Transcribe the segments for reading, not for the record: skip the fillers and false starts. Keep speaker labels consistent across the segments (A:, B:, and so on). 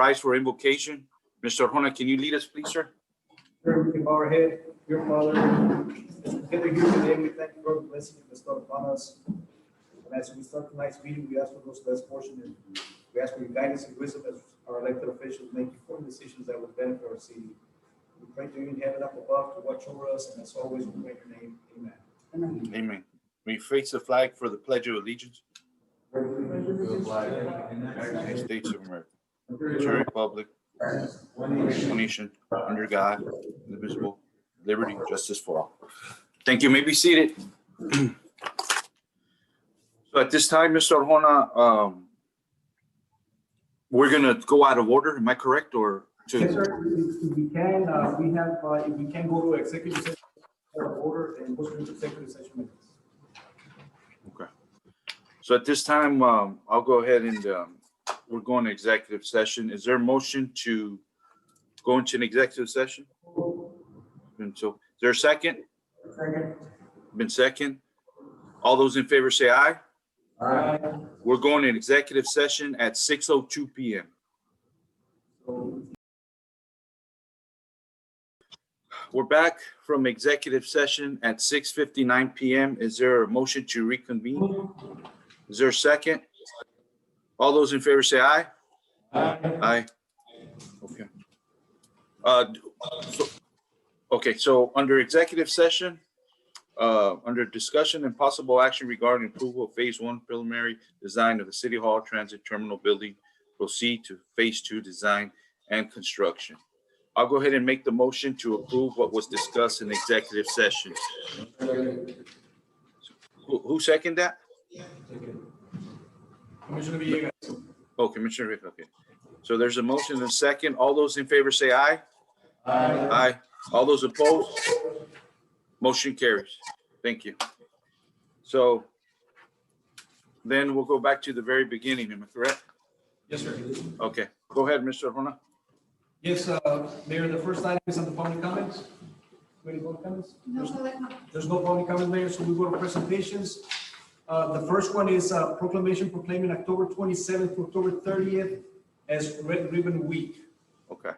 A: rise for invocation. Mr. Arjona, can you lead us, please, sir?
B: Sure, we can bow our head. Your Father, as we gather here today, we thank you for the blessing you bestowed upon us. And as we start tonight's meeting, we ask for those less fortunate. We ask for your guidance and wisdom as our elected officials make informed decisions that will benefit our city. We pray to you in heaven up above to watch over us, and as always, we pray in your name. Amen.
A: Amen. Will you face the flag for the Pledge of Allegiance? United States of America, to the Republic, one nation, under God, indivisible, liberty, justice for all. Thank you. You may be seated. So at this time, Mr. Arjona, we're going to go out of order. Am I correct? Or to...
B: Yes, sir. If we can, if we can go to executive session out of order and go to executive session minutes.
A: Okay. So at this time, I'll go ahead and we're going to executive session. Is there a motion to go into an executive session? And so, is there a second?
B: Second.
A: Been second. All those in favor say aye.
B: Aye.
A: We're going to executive session at 6:02 p.m. We're back from executive session at 6:59 p.m. Is there a motion to reconvene? Is there a second? All those in favor say aye.
B: Aye.
A: Aye. Okay. So under executive session, under discussion and possible action regarding approval of phase 1 preliminary design of the City Hall Transit Terminal Building, proceed to phase 2 design and construction. I'll go ahead and make the motion to approve what was discussed in executive session. Who seconded that?
B: Commissioner Villegas.
A: Oh, Commissioner Rick, okay. So there's a motion and a second. All those in favor say aye.
B: Aye.
A: Aye. All those opposed? Motion carries. Thank you. So then we'll go back to the very beginning. Am I correct?
B: Yes, sir.
A: Okay. Go ahead, Mr. Arjona.
B: Yes, Mayor, the first item is on the public comments. Any public comments? There's no public comments, Mayor, so we go to presentations. The first one is proclamation proclaiming October 27th to October 30th as Red Ribbon Week.
A: Okay.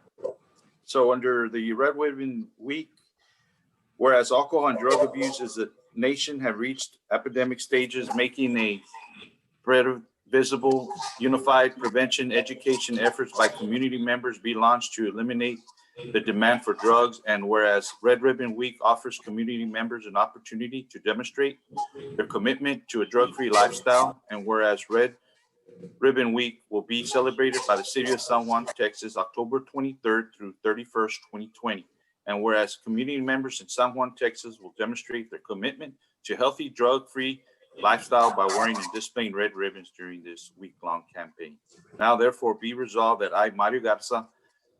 A: So under the Red Ribbon Week, whereas alcohol and drug abuse as a nation have reached epidemic stages, making a visible, unified prevention education efforts by community members be launched to eliminate the demand for drugs. And whereas Red Ribbon Week offers community members an opportunity to demonstrate their commitment to a drug-free lifestyle. And whereas Red Ribbon Week will be celebrated by the City of San Juan, Texas, October 23rd through 31st, 2020. And whereas community members in San Juan, Texas will demonstrate their commitment to healthy drug-free lifestyle by wearing and displaying red ribbons during this week-long campaign. Now, therefore, be resolved that I, Mario Garza,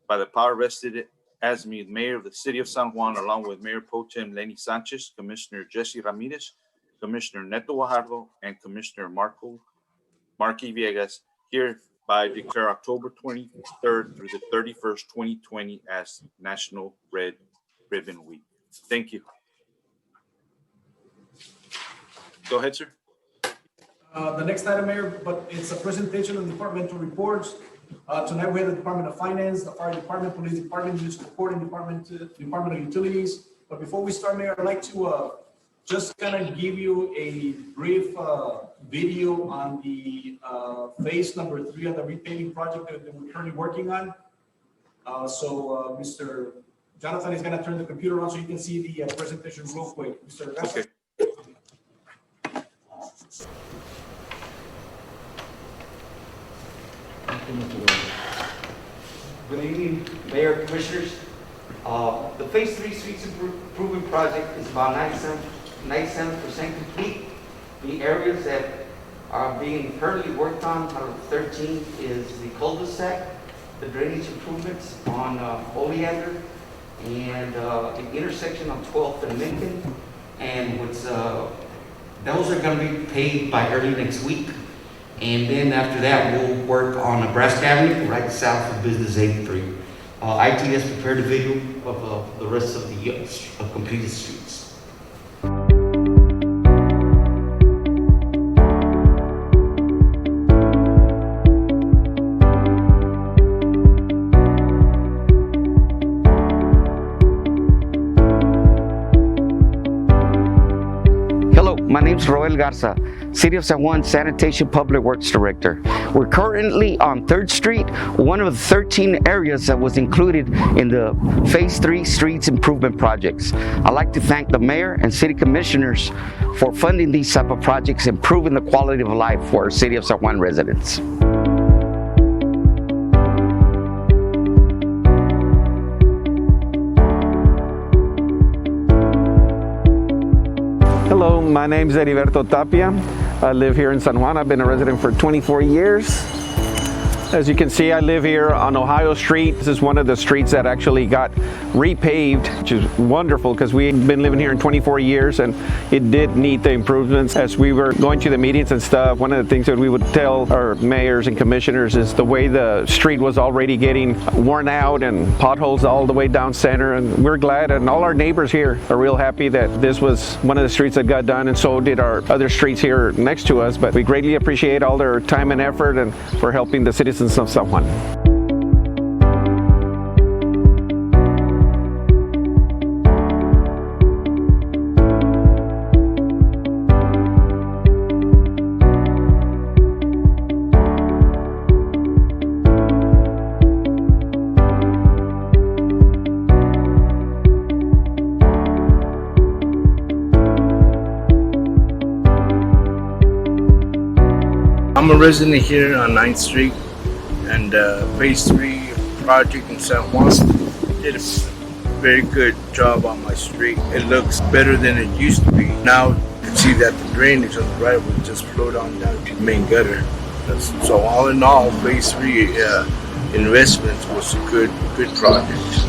A: by the power vested as me, Mayor of the City of San Juan, along with Mayor Pro Tem Lenny Sanchez, Commissioner Jesse Ramirez, Commissioner Neto Guajardo, and Commissioner Marky Villegas, hereby declare October 23rd through the 31st, 2020 as National Red Ribbon Week. Thank you. Go ahead, sir.
B: The next item, Mayor, but it's a presentation of departmental reports. Tonight we have the Department of Finance, the Fire Department, Police Department, Municipal Court, and Department of Utilities. But before we start, Mayor, I'd like to just kind of give you a brief video on the phase number 3 of the repaving project that we're currently working on. Mr. Jonathan is going to turn the computer on so you can see the presentation real quick. Mr. Garza.
A: Okay.
C: Good evening, Mayor, Commissioners. The Phase 3 Streets Improvement Project is about 97% complete. The areas that are being currently worked on out of 13 is the cul-de-sac, the drainage improvements on Oleander, and the intersection on 12th and Lincoln. And those are going to be paid by early next week. And then after that, we'll work on Nebraska Avenue, right south of Business 83. IT has prepared a video of the rest of the completed streets. ROEL GARZA, City of San Juan Sanitation Public Works Director. We're currently on 3rd Street, one of the 13 areas that was included in the Phase 3 Streets Improvement Projects. I'd like to thank the Mayor and City Commissioners for funding these type of projects, improving the quality of life for our City of San Juan residents.
D: Hello, my name is HERIBERTO TAPIA. I live here in San Juan. I've been a resident for 24 years. As you can see, I live here on Ohio Street. This is one of the streets that actually got repaved, which is wonderful because we've been living here in 24 years and it did need the improvements. As we were going to the meetings and stuff, one of the things that we would tell our mayors and commissioners is the way the street was already getting worn out and potholes all the way down center. And we're glad, and all our neighbors here are real happy that this was one of the streets that got done, and so did our other streets here next to us. But we greatly appreciate all their time and effort and for helping the citizens of San Juan.
E: I'm a resident here on 9th Street, and Phase 3 project in San Juan did a very good job on my street. It looks better than it used to be. Now you can see that the drainage on the right will just flow down to the main gutter. So all in all, Phase 3 investment was a good project.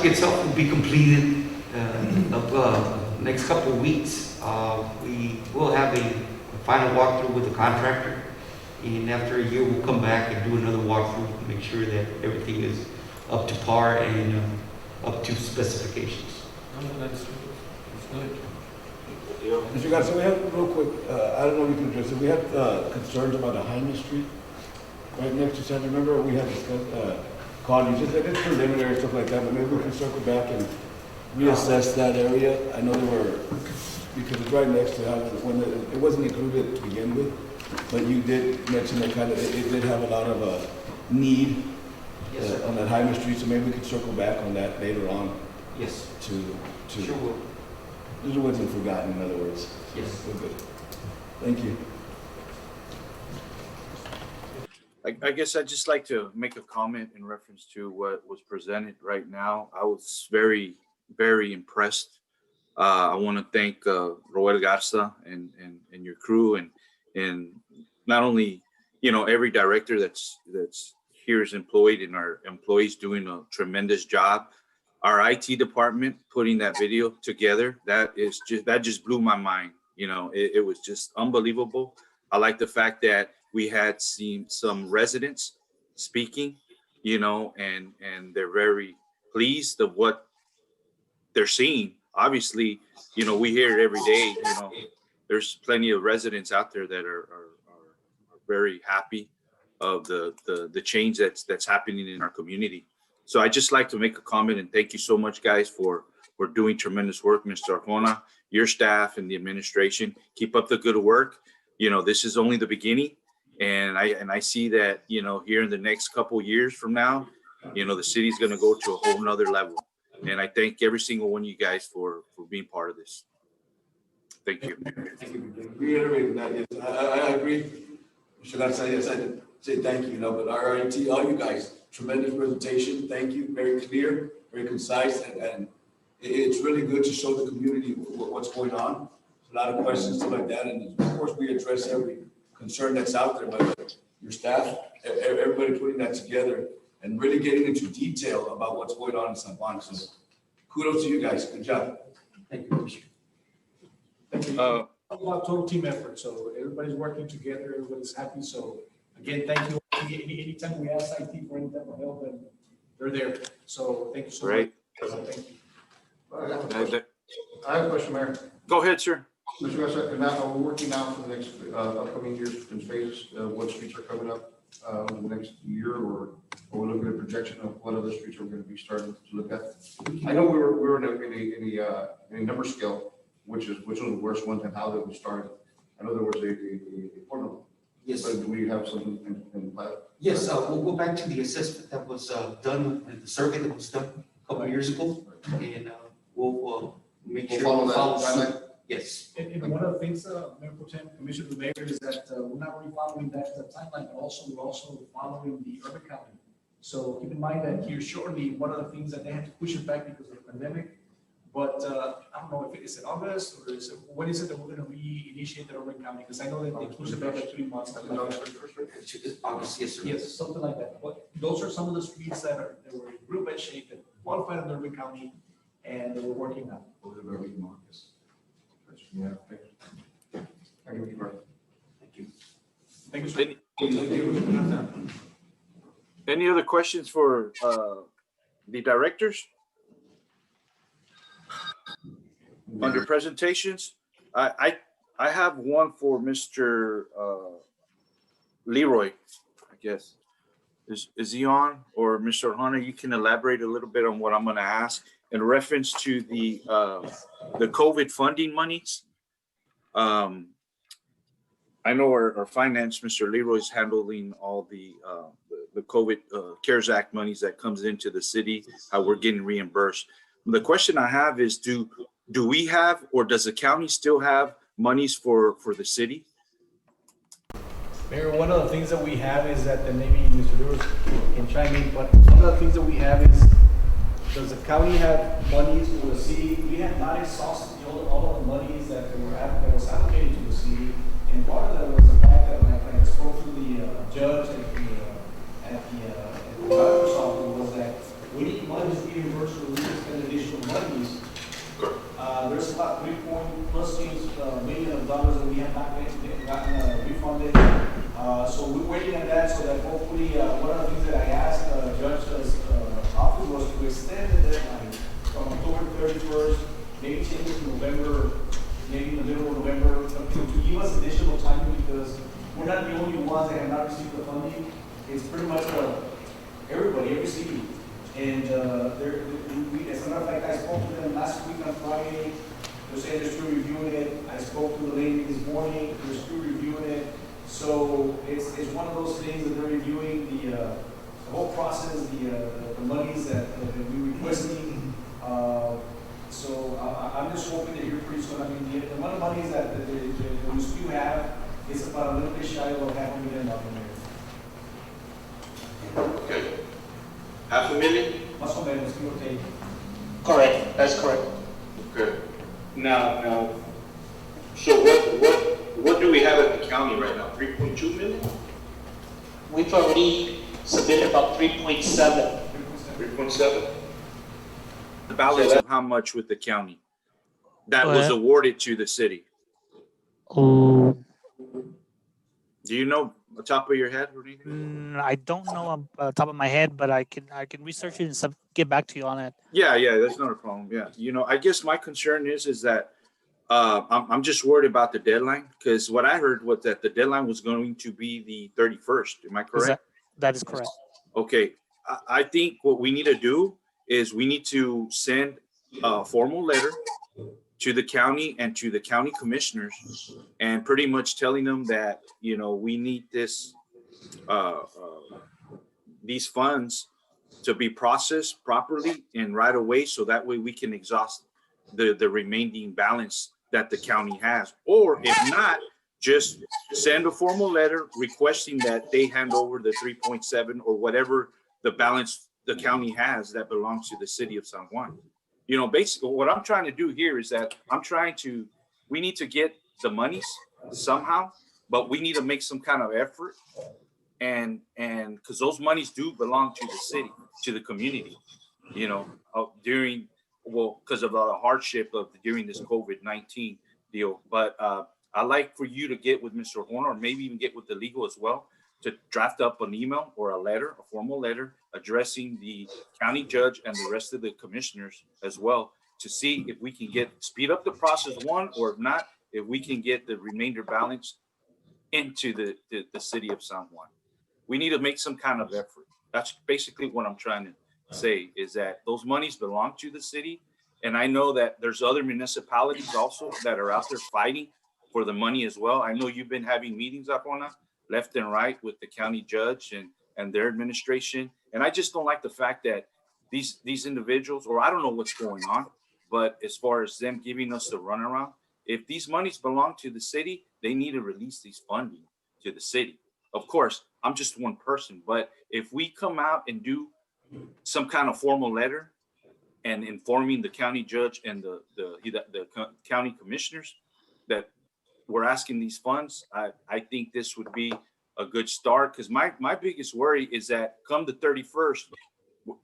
C: project itself will be completed next couple of weeks. We will have a final walkthrough with the contractor, and after a year, we'll come back and do another walkthrough to make sure that everything is up to par and up to specifications.
B: That's good.
F: Mr. Garza, we have, real quick, I don't know if you can address it, we have concerns about the Hyman Street, right next to Sandra. Remember, we had discussed, called you, just like it's preliminary, stuff like that, but maybe we can circle back and reassess that area. I know there were, because it's right next to, when it wasn't included to begin with, but you did mention that kind of, it did have a lot of need
C: Yes, sir.
F: on that Hyman Street, so maybe we could circle back on that later on
C: Yes,
F: to,
C: sure will.
F: it wasn't forgotten, in other words.
C: Yes.
F: We're good. Thank you.
A: I guess I'd just like to make a comment in reference to what was presented right now. I was very, very impressed. I want to thank ROEL GARZA and your crew, and not only, you know, every director that's here is employed, and our employees doing a tremendous job. Our IT department putting that video together, that just blew my mind. You know, it was just unbelievable. I like the fact that we had seen some residents speaking, you know, and they're very pleased of what they're seeing. Obviously, you know, we hear it every day. You know, there's plenty of residents out there that are very happy of the change that's happening in our community. So I just like to make a comment and thank you so much, guys, for doing tremendous work, Mr. Arjona, your staff and the administration. Keep up the good work. You know, this is only the beginning. And I see that, you know, here in the next couple of years from now, you know, the city's going to go to a whole nother level. And I thank every single one of you guys for being part of this. Thank you.
F: Reiterating that, yes, I agree. Should I say, yes, I did say thank you, but our IT, all you guys, tremendous presentation. Thank you. Very clear, very concise, and it's really good to show the community what's going on. A lot of questions, stuff like that. And of course, we address every concern that's out there, but your staff, everybody putting that together and really getting into detail about what's going on in San Juan. So kudos to you guys. Good job.
C: Thank you, Commissioner.
B: Thank you. About total team effort, so everybody's working together, everybody's happy. So again, thank you. Anytime we ask IT for any type of help, and they're there. So thank you so much. Thank you.
G: I have a question, Mayor.
A: Go ahead, sir.
G: Mr. Garza, and now we're working now for the next upcoming years in phases. What streets are coming up in the next year, or we're looking at a projection of what other streets are going to be starting to look at? I know we were in a number scale, which was the worst ones and how that was started. I know there was a formula.
C: Yes.
G: But do we have something in plan?
C: Yes, we'll go back to the assessment that was done, and the survey that was done a couple of years ago, and we'll make
G: We'll
C: sure
G: follow
C: we
G: that
C: follow
G: timeline?
C: suit. Yes.
B: And one of the things, Mayor Pro Tem, Commissioner, the Mayor, is that we're not only following that timeline, but we're also following the urban county. So keep in mind that here shortly, one of the things that they had to push it back because of the pandemic. But I don't know if it's in August or when is it that we're going to reinitiate the urban county? Because I know that they pushed it back like 3 months.
C: August, yes, sir.
B: Yes, something like that. But those are some of the streets that were in real bad shape that qualified in urban county, and they were working on.
G: Yeah. Thank you, Mr. Garza.
C: Thank you.
B: Thank you, sir.
A: Any other questions for the directors? Under presentations, I have one for Mr. Leroy, I guess. Is he on? Or Mr. Arjona, you can elaborate a little bit on what I'm going to ask in reference to the COVID funding monies. I know our finance, Mr. Leroy, is handling all the COVID CARES Act monies that comes into the city, how we're getting reimbursed. The question I have is, do we have, or does the county still have monies for the city?
B: Mayor, one of the things that we have is that, and maybe Mr. Lewis can chime in, but one of the things that we have is, does the county have monies for the city? We have not exhausted all of the monies that was allocated to the city. And part of that was the fact that when I spoke to the judge at the Microsoft, was that we need money to be reimbursed for legal about 3+ million of dollars that we have not gotten refunded. So we're waiting on that, so that hopefully, one of the things that I asked Judge's office was to extend the deadline from October 31st, maybe take it to November, maybe in the middle of November, to give us additional time, because we're not the only ones that have not received the funding. It's pretty much everybody, every city. And as a matter of fact, I spoke to them last week on Friday. They're saying they're still reviewing it. I spoke to the lady this morning. They're still reviewing it. So it's one of those things that they're reviewing the whole process, the monies that we're requesting. So I'm just hoping that you're pretty soon. I mean, the amount of monies that we still have is about a little bit shy of $500,000.
A: Okay. $500,000?
B: Más o menos, give or take.
H: Correct, that's correct.
A: Okay. Now, so what do we have at the county right now? 3.2 million?
H: We've already submitted about 3.7.
A: 3.7? The balance of how much with the county that was
I: Well-
A: awarded to the city?
I: Oh,
A: Do you know the top of your head or anything?
I: I don't know on top of my head, but I can research it and get back to you on it.
A: Yeah, that's not a problem. Yeah, I guess my concern is that I'm just worried about the deadline, because what I heard was that the deadline was going to be the 31st. Am I correct?
I: That is correct.
A: Okay, I think what we need to do is we need to send a formal letter to the county and to the county commissioners, and pretty much telling them that, we need these funds to be processed properly and right away, so that way we can exhaust the remaining balance that the county has. Or if not, just send a formal letter requesting that they hand over the 3.7 or whatever the balance the county has that belongs to the city of San Juan. Basically what I'm trying to do here is that we need to get the monies somehow, but we need to make some kind of effort. And because those monies do belong to the city, to the community, because of the hardship of during this COVID-19 deal. But I'd like for you to get with Mr. Horner, or maybe even get with the legal as well, to draft up an email or a formal letter addressing the county judge and the rest of the commissioners as well, to see if we can speed up the process, or if not, if we can get the remainder balance into the city of San Juan. We need to make some kind of effort. That's basically what I'm trying to say, is that those monies belong to the city. And I know that there's other municipalities also that are out there fighting for the money as well. I know you've been having meetings up on that, left and right, with the county judge and their administration. And I just don't like the fact that these individuals, or I don't know what's going on, but as far as them giving us the runaround, if these monies belong to the city, they need to release these funding to the city. Of course, I'm just one person, but if we come out and do some kind of formal letter and informing the county judge and the county commissioners that we're asking these funds, I think this would be a good start. Because my biggest worry is that come the 31st,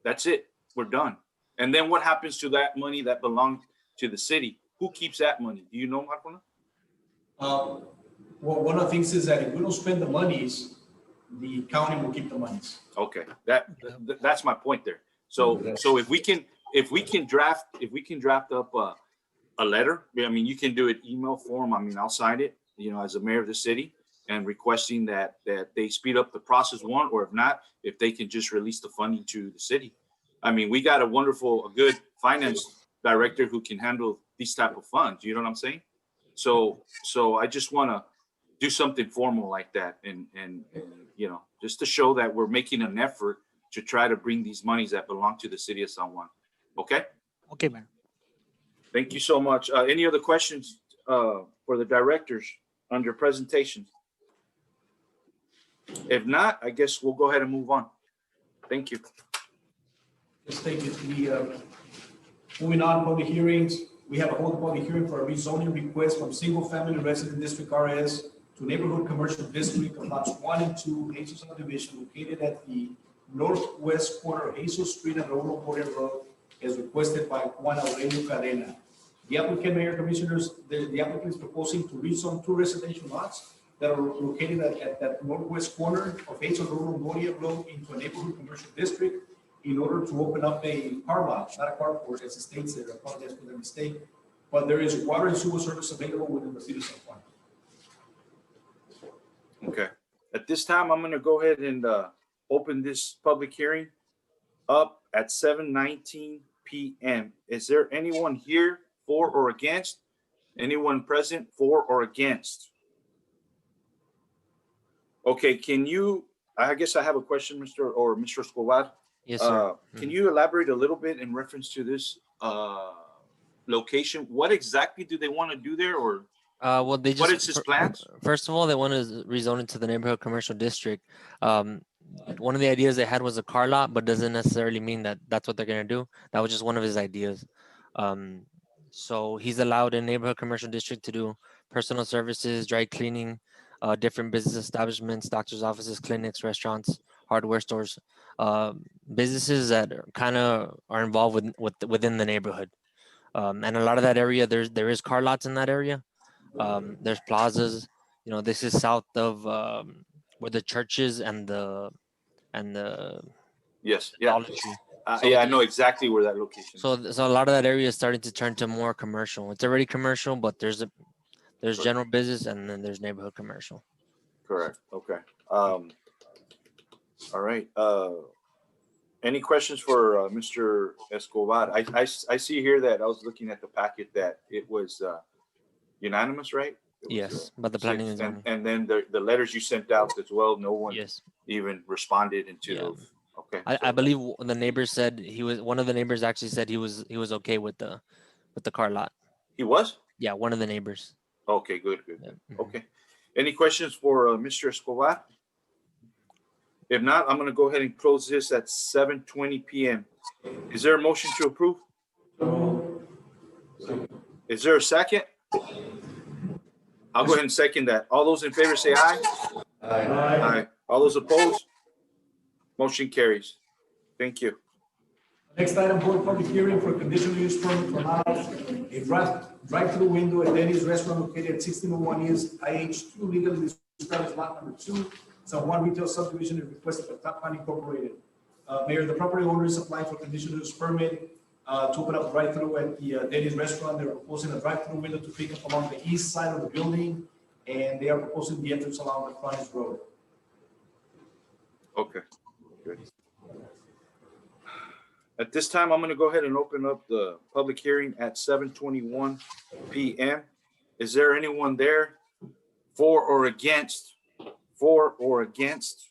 A: that's it, we're done. And then what happens to that money that belonged to the city? Who keeps that money? Do you know, Marcona?
B: Well, one of the things is that if we don't spend the monies, the county will keep the monies.
A: Okay, that's my point there. So if we can draft up a letter, I mean, you can do it email form. I mean, I'll sign it, as a mayor of the city, and requesting that they speed up the process, or if not, if they can just release the funding to the city. I mean, we got a good finance director who can handle these type of funds. You know what I'm saying? So I just want to do something formal like that, and just to show that we're making an effort to try to bring these monies that belong to the city of San Juan. Okay?
I: Okay, man.
A: Thank you so much. Any other questions for the directors under presentations? If not, I guess we'll go ahead and move on. Thank you.
B: Let's take it. Moving on, public hearings. We have a whole public hearing for a rezoning request from single family resident district RS to neighborhood commercial district of lots 1 and 2, Jesus subdivision located at the northwest corner of Jesus Street and ROEL Road, as requested by Juan Aurelio Cadena. The applicant, Mayor, Commissioners, the applicant is proposing to rezone 2 residential lots that are located at that northwest corner of 8th and Rural Moria Road into a neighborhood commercial district in order to open up a car lot, not a carport, as it states there. I apologize for the mistake. But there is water and sewer service available within the city of San Juan.
A: Okay. At this time, I'm going to go ahead and open this public hearing up at 7:19 p.m. Is there anyone here for or against? Anyone present for or against? Okay, I guess I have a question, Mr. Escobar.
J: Yes, sir.
A: Can you elaborate a little bit in reference to this location? What exactly do they want to do there, or
J: Well, they just,
A: what is his plans?
J: first of all, they want to rezone it to the neighborhood commercial district. One of the ideas they had was a car lot, but doesn't necessarily mean that that's what they're going to do. That was just one of his ideas. So he's allowed in neighborhood commercial district to do personal services, dry cleaning, different business establishments, doctor's offices, clinics, restaurants, hardware stores, businesses that kind of are involved within the neighborhood. And a lot of that area, there is car lots in that area. There's plazas. You know, this is south of where the church is and the
A: Yes, yeah.
J: Dollar Tree.
A: Yeah, I know exactly where that location is.
J: So a lot of that area is starting to turn to more commercial. It's already commercial, but there's general business and then there's neighborhood commercial.
A: Correct. Okay. All right. Any questions for Mr. Escobar? I see here that I was looking at the packet that it was unanimous, right?
J: Yes, but the planning is on.
A: and then the letters you sent out as well, no one
J: Yes.
A: even responded into
J: Yeah.
A: those. Okay.
J: I believe the neighbor said one of the neighbors actually said he was okay with the car lot.
A: He was?
J: Yeah, one of the neighbors.
A: Okay, good.
J: Yeah. Mhm.
A: Okay. Any questions for Mr. Escobar? If not, I'm going to go ahead and close this at 7:20 p.m. Is there a motion to approve? Is there a second? I'll go ahead and second that. All those in favor say aye. Aye. All those opposed? Motion carries. Thank you.
B: Next item, board public hearing for conditional use permit for a drive-through window at Denny's Restaurant located at 1601 East IH2, legally described as lot number 2, San Juan Retail Subdivision, and requested by TAPIA Incorporated. Mayor, the property owner is applying for conditional use permit to open up a drive-through at the Denny's Restaurant. They're proposing a drive-through window to pick up along the east side of the building, and they are proposing the entrance along the frontage road.
A: Okay, good. At this time, I'm going to go ahead and open up the public hearing at 7:21 p.m. Is there anyone there for or against? For or against?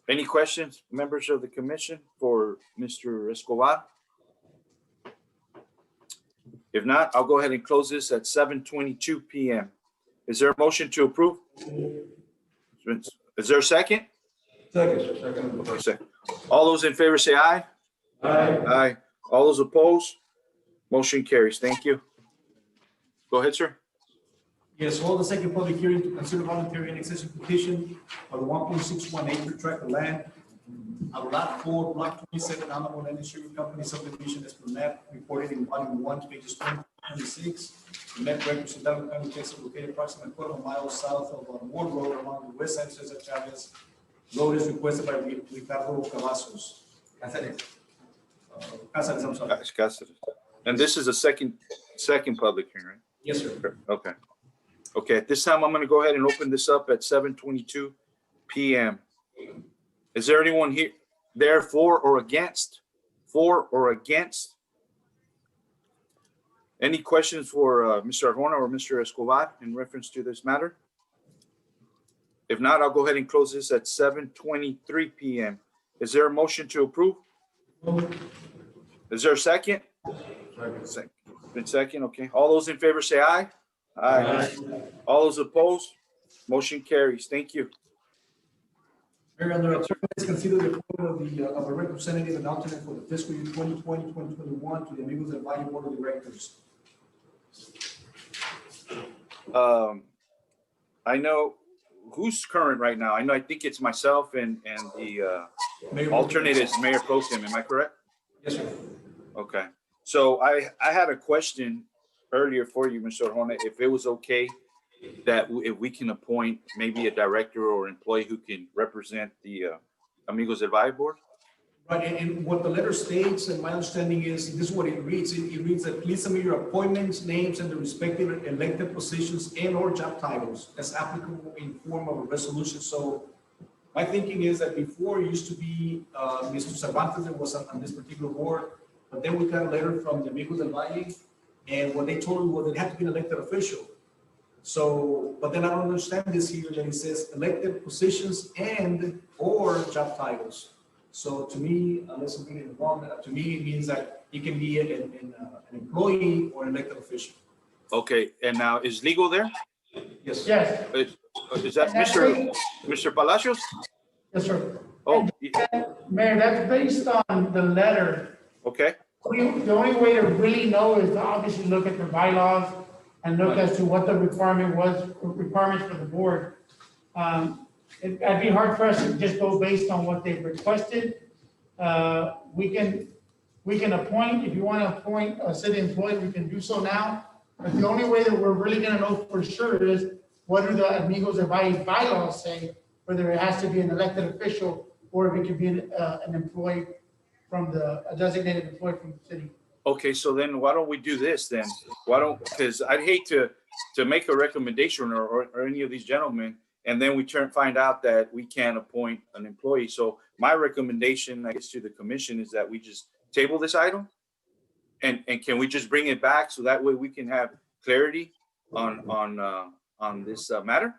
A: Any questions, members of the commission, for Mr. Escobar? If not, I'll go ahead and close this at 7:22 p.m. Is there a motion to approve? Is there a second? Second. All those in favor say aye. Aye. Aye. All those opposed? Motion carries. Thank you. Go ahead, sir.
B: Yes, hold the second public hearing to consider voluntary annexation petition of the 1.61 acre tract of land on lot 4, block 27, Alamo Land Insurance Company subdivision as per map reported in volume 1, pages 26. The map records in Dallas County, Texas, located approximately a quarter of a mile south of Ward Road along the west side of Cesar Chavez. Road is requested by Ricardo Cavazos. Casares, I'm sorry.
A: And this is a second public hearing, right?
B: Yes, sir.
A: Okay. Okay, at this time, I'm going to go ahead and open this up at 7:22 p.m. Is there anyone here there for or against? For or against? Any questions for Mr. Arjona or Mr. Escobar in reference to this matter? If not, I'll go ahead and close this at 7:23 p.m. Is there a motion to approve? Is there a second? Second, okay. All those in favor say aye. Aye. All those opposed? Motion carries. Thank you.
B: Mayor, under alternatives, consider the appointment of a representative and alternate for the fiscal year 2020-2021 to the Amigos del Valle Board of Directors.
A: I know who's current right now. I think it's myself and the alternate is Mayor Pro Tem. Am I correct?
B: Yes, sir.
A: Okay. So I had a question earlier for you, Mr. Arjona, if it was okay that if we can appoint maybe a director or employee who can represent the Amigos del Valle Board?
B: Right, and what the letter states, and my understanding is, this is what it reads. It reads that please submit your appointments, names, and the respective elected positions and or job titles as applicable in form of a resolution. So my thinking is that before it used to be Mr. Cervantes that was on this particular board, but then we got a letter from the Amigos del Valle, and what they told me was it had to be an elected official. So, but then I don't understand this here that it says elected positions and or job titles. So to me, unless I'm getting it wrong, to me, it means that it can be an employee or an elected official.
A: Okay, and now is legal there?
B: Yes.
K: Yes,
A: Is that Mr. Palacios?
K: yes, sir.
A: Oh,
K: Mayor, that's based on the letter.
A: okay,
K: The only way to really know is to obviously look at the bylaws and look as to what the requirements for the board. It'd be hard for us to just go based on what they've requested. We can appoint, if you want to appoint a city employee, we can do so now. But the only way that we're really going to know for sure is what do the Amigos del Valle bylaws say, whether it has to be an elected official or if it could be an employee a designated employee from the city.
A: okay, so then why don't we do this then? Because I'd hate to make a recommendation or any of these gentlemen, and then we find out that we can't appoint an employee. So my recommendation, I guess, to the commission is that we just table this item. And can we just bring it back so that way we can have clarity on this matter?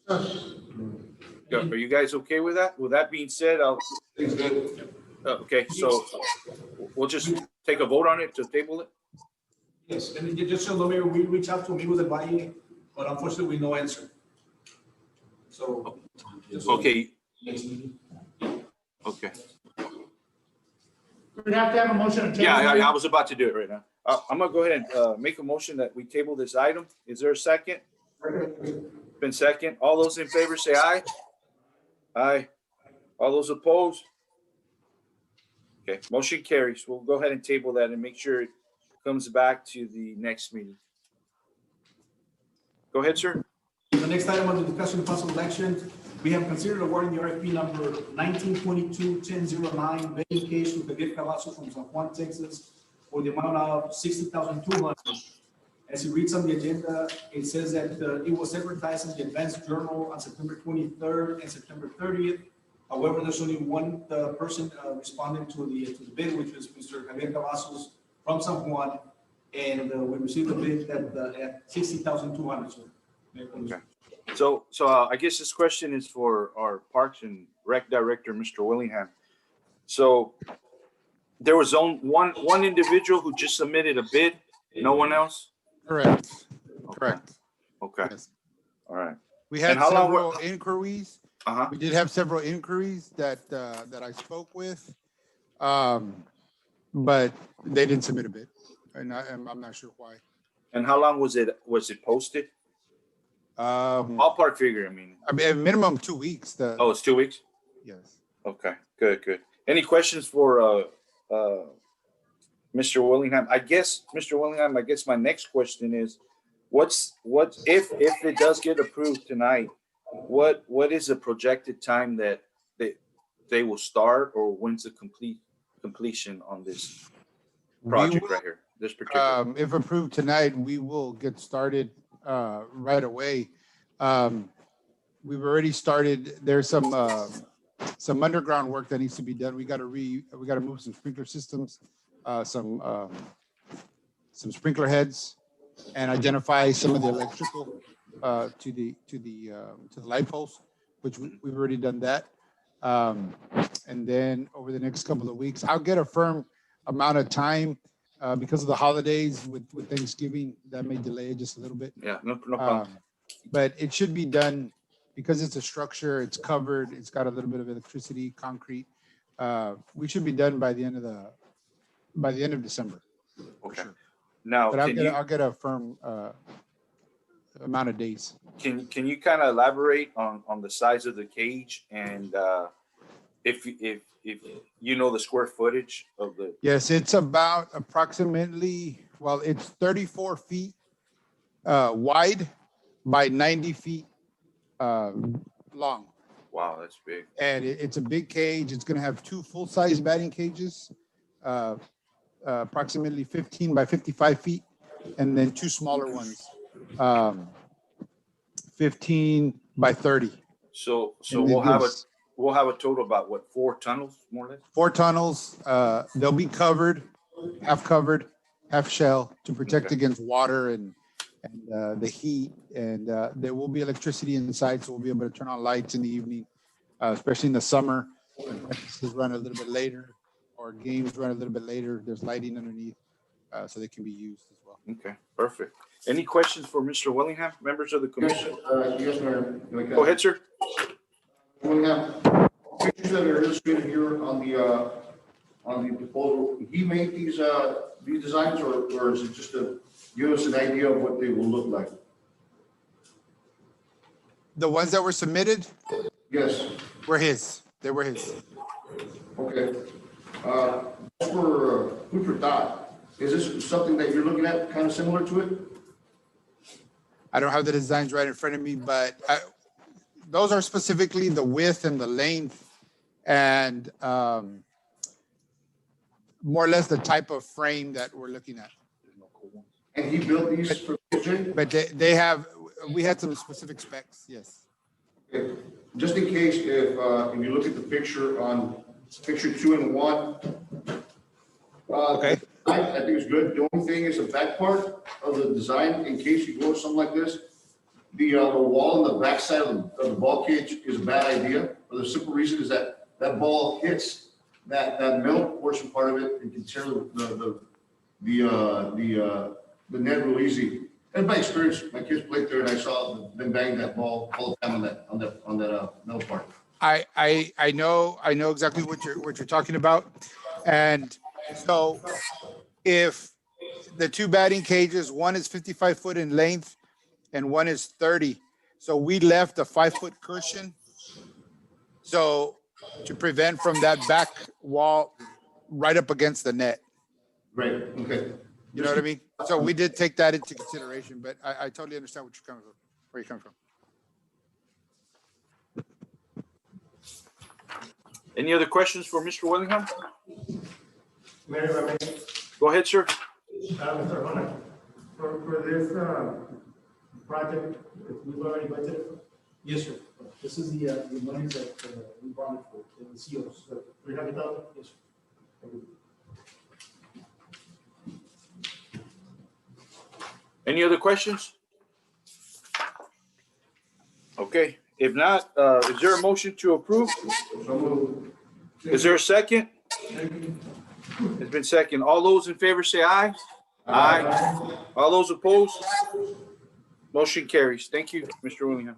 A: Are you guys okay with that? With that being said,
F: Things good.
A: okay, so we'll just take a vote on it to table it.
B: Yes, and just so the mayor, we reach out to Amigos del Valle, but unfortunately, no answer. So.
A: Okay,
F: Next meeting.
A: okay.
K: We'd have to have a motion to table.
A: Yeah, I was about to do it right now. I'm gonna go ahead and make a motion that we table this item. Is there a second? Been second. All those in favor say aye. Aye. All those opposed? Okay, motion carries. We'll go ahead and table that and make sure it comes back to the next meeting. Go ahead, sir.
B: The next item on the discussion of possible action, we have considered awarding the RFP number 1922-1009, vending case with the Javier Cavazos from San Juan, Texas, for the amount of $60,200. As you read on the agenda, it says that it was advertised in the Advanced Journal on September 23rd and September 30th. However, there's only one person responding to the bid, which was Mr. Javier Cavazos from San Juan, and we received a bid at $60,200.
A: Okay. So I guess this question is for our Parks and Rec Director, Mr. Willingham. So there was one individual who just submitted a bid, no one else?
L: Correct.
A: Okay.
L: Correct.
A: Okay,
L: Yes.
A: all right.
L: We had
A: And how long
L: several inquiries.
A: Uh-huh.
L: We did have several inquiries that I spoke with, but they didn't submit a bid, and I'm not sure why.
A: And how long was it posted? Ballpark figure, I mean.
L: I mean, at minimum 2 weeks.
A: Oh, it's 2 weeks?
L: Yes.
A: Okay, good. Any questions for Mr. Willingham? I guess, Mr. Willingham, I guess my next question is, if it does get approved tonight, what is the projected time that they will start, or when's the completion on this project right here? This particular.
L: If approved tonight, we will get started right away. We've already started. There's some underground work that needs to be done. We got to move some sprinkler systems, some sprinkler heads, and identify some of the electrical to the light poles, which we've already done that. And then over the next couple of weeks, I'll get a firm amount of time because of the holidays with Thanksgiving. That may delay it just a little bit.
A: Yeah, no problem.
L: But it should be done because it's a structure. It's covered. It's got a little bit of electricity, concrete. We should be done by the end of December.
A: Okay.
L: Sure.
A: Now,
L: But I'll get a firm amount of days.
A: Can you kind of elaborate on the size of the cage and If you know the square footage of the,
L: Yes, it's about approximately, well, it's 34 feet wide by 90 feet long.
A: wow, that's big.
L: And it's a big cage. It's going to have 2 full-size batting cages, approximately 15 by 55 feet, and then 2 smaller ones, 15 by 30.
A: So
L: And it gives
A: we'll have a total about what, 4 tunnels more or less?
L: 4 tunnels. They'll be covered, half shell to protect
A: Okay.
L: against water and the heat. And there will be electricity inside, so we'll be able to turn on lights in the evening, especially in the summer when practices run a little bit later or games run a little bit later. There's lighting underneath, so they can be used as well.
A: Okay, perfect. Any questions for Mr. Willingham, members of the commission?
G: Yes, Mayor.
A: Go ahead, sir.
G: We have pictures that are illustrated here on the proposal. He made these designs, or is it just to give us an idea of what they will look like?
L: The ones that were submitted
G: Yes.
L: were his. They were his.
G: Okay. For food for thought, is this something that you're looking at kind of similar to it?
L: I don't have the designs right in front of me, but those are specifically the width and the length and more or less the type of frame that we're looking at.
G: And he built these for PJ?
L: But we had some specific specs, yes.
G: Okay. Just in case, if you look at the picture on picture 2 and 1.
L: Okay.
G: I think it's good. The only thing is the back part of the design, in case you go with something like this, the wall on the back side of the ball cage is a bad idea. For the simple reason is that ball hits that middle portion part of it and can tear the net real easy. And by experience, my kids played there and I saw them bang that ball all the time on that middle part.
L: I know exactly what you're talking about. And so if the 2 batting cages, one is 55 foot in length and one is 30. So we left a 5-foot cushion. So to prevent from that back wall right up against the net.
G: Right, okay.
L: You know what I mean? So we did take that into consideration, but I totally understand what you're coming from, where you're coming from.
A: Any other questions for Mr. Willingham?
M: Mayor,
A: Go ahead, sir.
M: Mr. Hunter, for this project, we've already budgeted.
B: Yes, sir. This is the money that we bonded for, the COs.
M: 300,000?
B: Yes, sir.
A: Any other questions? Okay, if not, is there a motion to approve? Is there a second? It's been second. All those in favor say aye. Aye. All those opposed? Motion carries. Thank you, Mr. Willingham.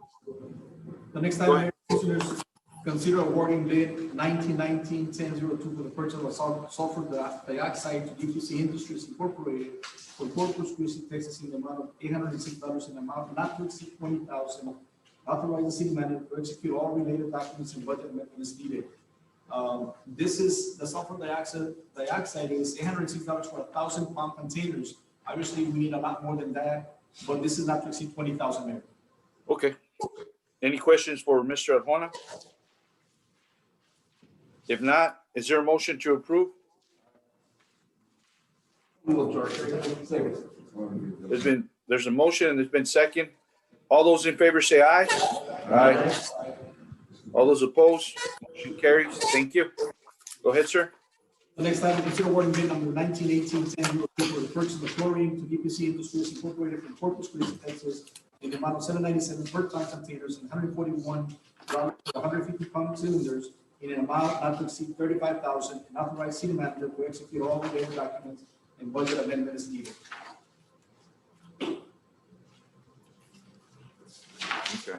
B: The next item, Mayor, Commissioners, consider awarding bid 1919-1002 for the purchase of sulfur dioxide to DPC Industries Incorporated for Corpus Christi, Texas, in the amount of $806 in amount not to exceed $20,000. Authorize the city manager to execute all related documents and budget amendments needed. This is the sulfur dioxide is $806 for 1,000-pound containers. Obviously, we need a lot more than that, but this is not to exceed 20,000, Mayor.
A: Okay. Any questions for Mr. Arjona? If not, is there a motion to approve? There's a motion and there's been second. All those in favor say aye. Aye. All those opposed, motion carries. Thank you. Go ahead, sir.
B: The next item, consider awarding bid number 1918-1002 for the purchase of chlorine to DPC Industries Incorporated from Corpus Christi, Texas, in the amount of $797 per ton containers and 141 150-pound cylinders in an amount not to exceed $35,000, and authorize city manager to execute all related documents and budget amendments needed.
A: Okay.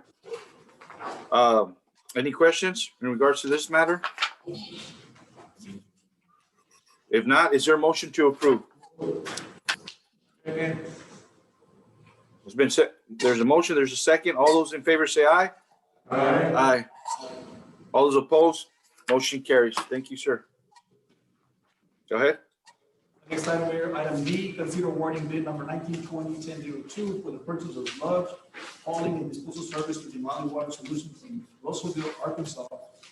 A: Any questions in regards to this matter? If not, is there a motion to approve? It's been said, there's a motion, there's a second. All those in favor say aye. Aye. Aye. All those opposed, Motion carries. Thank you, sir. Go ahead.
B: Next item, Mayor, item B, consider awarding bid number 1920-1002 for the purchase of sludge hauling and disposal service to Demali Water Solutions in Russellville, Arkansas,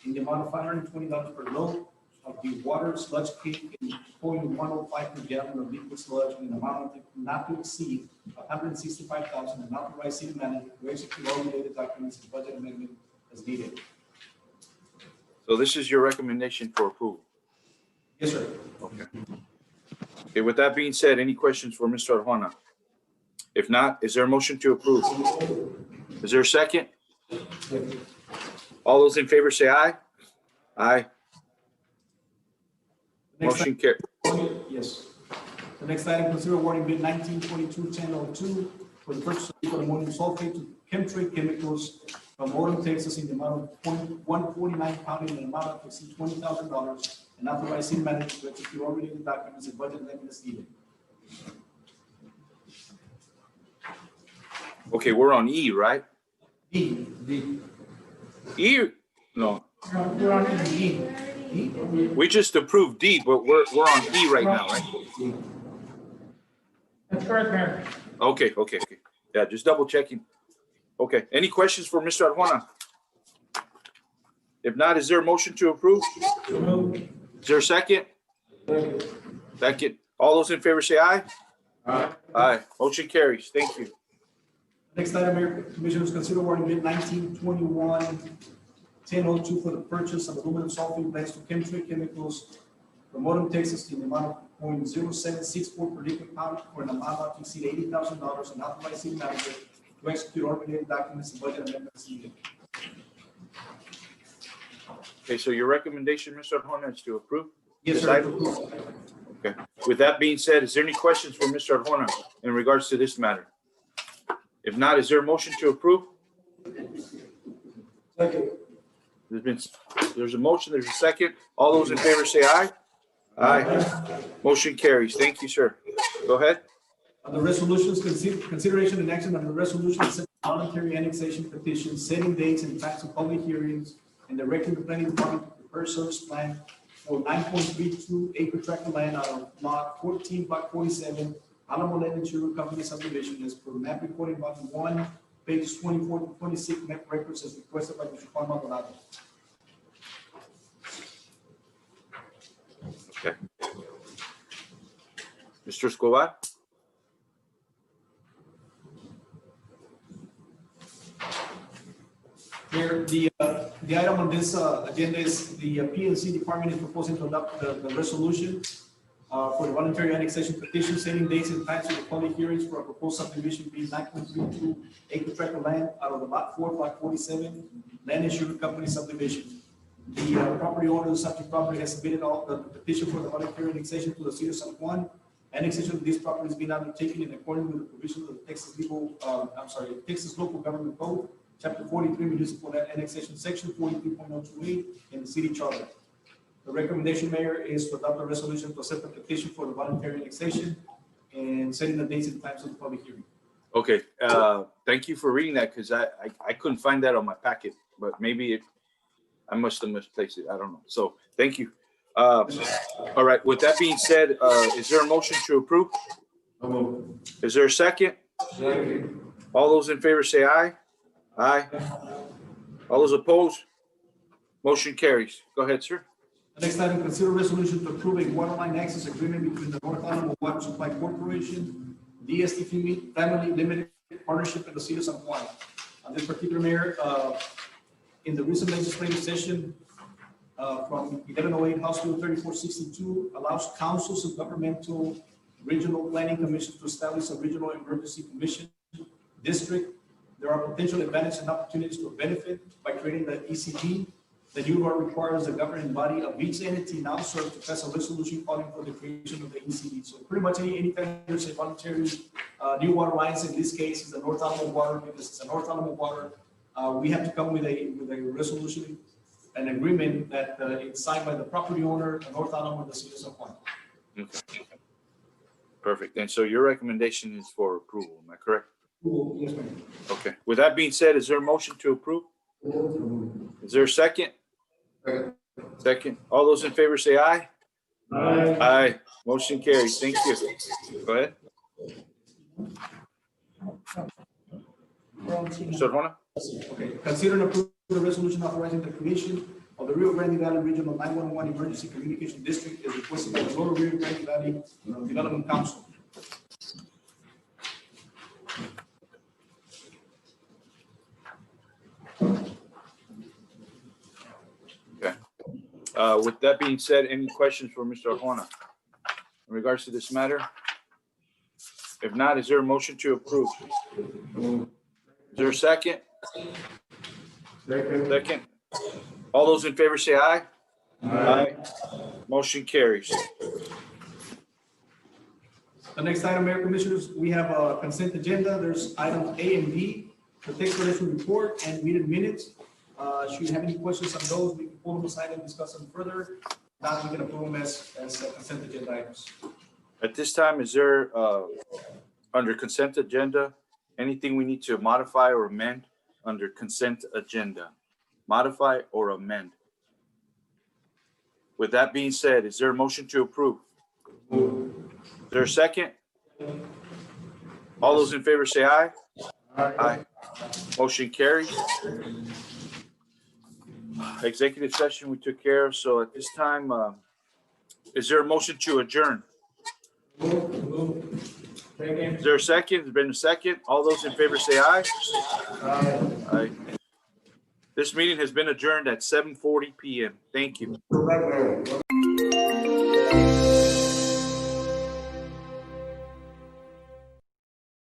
B: in the amount of $520 per load of the water sludge kit in 0.105 per gallon of liquid sludge in an amount not to exceed $165,000, and authorize city manager to execute all related documents and budget amendment as needed.
A: So this is your recommendation for approval.
B: Yes, sir.
A: Okay. Okay, with that being said, any questions for Mr. Arjona? If not, is there a motion to approve? Is there a second? All those in favor say aye. Aye. Motion carried.
B: Yes. The next item, consider awarding bid 1922-1002 for the purchase of ammonium sulfate to Chemtrade Chemicals from Odom, Texas, in the amount of 149 pound in an amount of exceed $20,000, and authorize city manager to execute all related documents and budget amendments needed.
A: Okay, we're on E, right?
B: D.
A: E? No,
K: We're on E.
A: we just approved D, but we're on E right now, right?
K: That's correct, Mayor.
A: Okay. Yeah, just double checking. Okay, any questions for Mr. Arjona? If not, is there a motion to approve? Is there a second? Second. All those in favor say aye. Aye. Motion carries. Thank you.
B: Next item, Mayor, Commissioners, consider awarding bid 1921-1002 for the purchase of aluminum sulfate blends to Chemtrade Chemicals from Odom, Texas, in the amount of 0.0764 per liquid pound for an amount not to exceed $80,000, and authorize city manager to execute all related documents and budget amendments needed.
A: Okay, so your recommendation, Mr. Arjona, is to approve?
B: Yes,
A: this
B: sir.
A: item? Okay. With that being said, is there any questions for Mr. Arjona in regards to this matter? If not, is there a motion to approve?
B: Second.
A: There's a motion, there's a second. All those in favor say aye. Aye. Motion carries. Thank you, sir. Go ahead.
B: On the resolutions, consideration and action on the resolution accepting voluntary annexation petition, setting dates and times of public hearings, and directing the planning department to prepare service plan for 9.32 acre tract of land out of lot 14/47, Alamo Land Insurance Company subdivision, as per map recording volume 1, pages 24 to 26, map records as requested by Mr. Juan Maldonado.
A: Okay. Mr. Escobar?
B: Here, the item on this agenda is the PNC department is proposing to adopt the resolution for the voluntary annexation petition, setting dates and times for the public hearings for a proposed subdivision being 9.32 acre tract of land out of the lot 4, block 47, Land Insurance Company subdivision. The property owner of the subject property has submitted all the petition for the voluntary annexation to the City of San Juan. Annexation of this property is being undertaken in accordance with the provisions of the Texas Local Government Code, Chapter 43, Municipal Annexation, Section 43.028 in the city charter. The recommendation, Mayor, is to adopt a resolution to accept the petition for the voluntary annexation and setting the dates and times of the public hearing.
A: Okay, thank you for reading that, because I couldn't find that on my packet, but maybe I must have misplaced it. I don't know. So thank you. All right, with that being said, is there a motion to approve? Is there a second? All those in favor say aye. Aye. All those opposed? Motion carries. Go ahead, sir.
B: The next item, consider resolution to approve a water line access agreement between the North Alamo Water Supply Corporation, DST Family Limited Partnership, and the City of San Juan. On this particular, Mayor, in the recent legislative session from 1108 House Bill 3462 allows councils of governmental regional planning commissions to establish a regional emergency commission district. There are potential advantages and opportunities to benefit by creating the ECD. The new law requires the governing body of each entity now served to pass a resolution calling for the creation of the ECD. So pretty much anytime there's a voluntary new water lines, in this case is the North Alamo Water, because it's a North Alamo Water, we have to come with a resolution, an agreement that it's signed by the property owner, the North Alamo, and the City of San Juan.
A: Okay. Perfect. And so your recommendation is for approval, am I correct?
B: Yes, ma'am.
A: Okay. With that being said, is there a motion to approve? Is there a second? Second. All those in favor say aye.
M: Aye.
A: Aye. Motion carries. Thank you. Go ahead. Mr. Arjona?
B: Okay, consider and approve the resolution authorizing the creation of the Rio Grande Valley Regional 911 Emergency Communication District as requested by the Lower Rio Grande Valley Development Council.
A: Okay. With that being said, any questions for Mr. Arjona in regards to this matter? If not, is there a motion to approve? Is there a second? Second. All those in favor say aye. Aye. Motion carries.
B: The next item, Mayor Commissioners, we have a consent agenda. There's items A and B, the tax collection report and meeting minutes. Should you have any questions on those, we can pull them aside and discuss them further. Now we can approve them as consent agenda items.
A: At this time, is there, under consent agenda, anything we need to modify or amend under consent agenda? Modify or amend? With that being said, is there a motion to approve? Is there a second? All those in favor say aye. Aye. Motion carries. Executive session we took care of, so at this time, is there a motion to adjourn? Is there a second? There's been a second. All those in favor say aye. Aye. This meeting has been adjourned at 7:40 p.m. Thank you.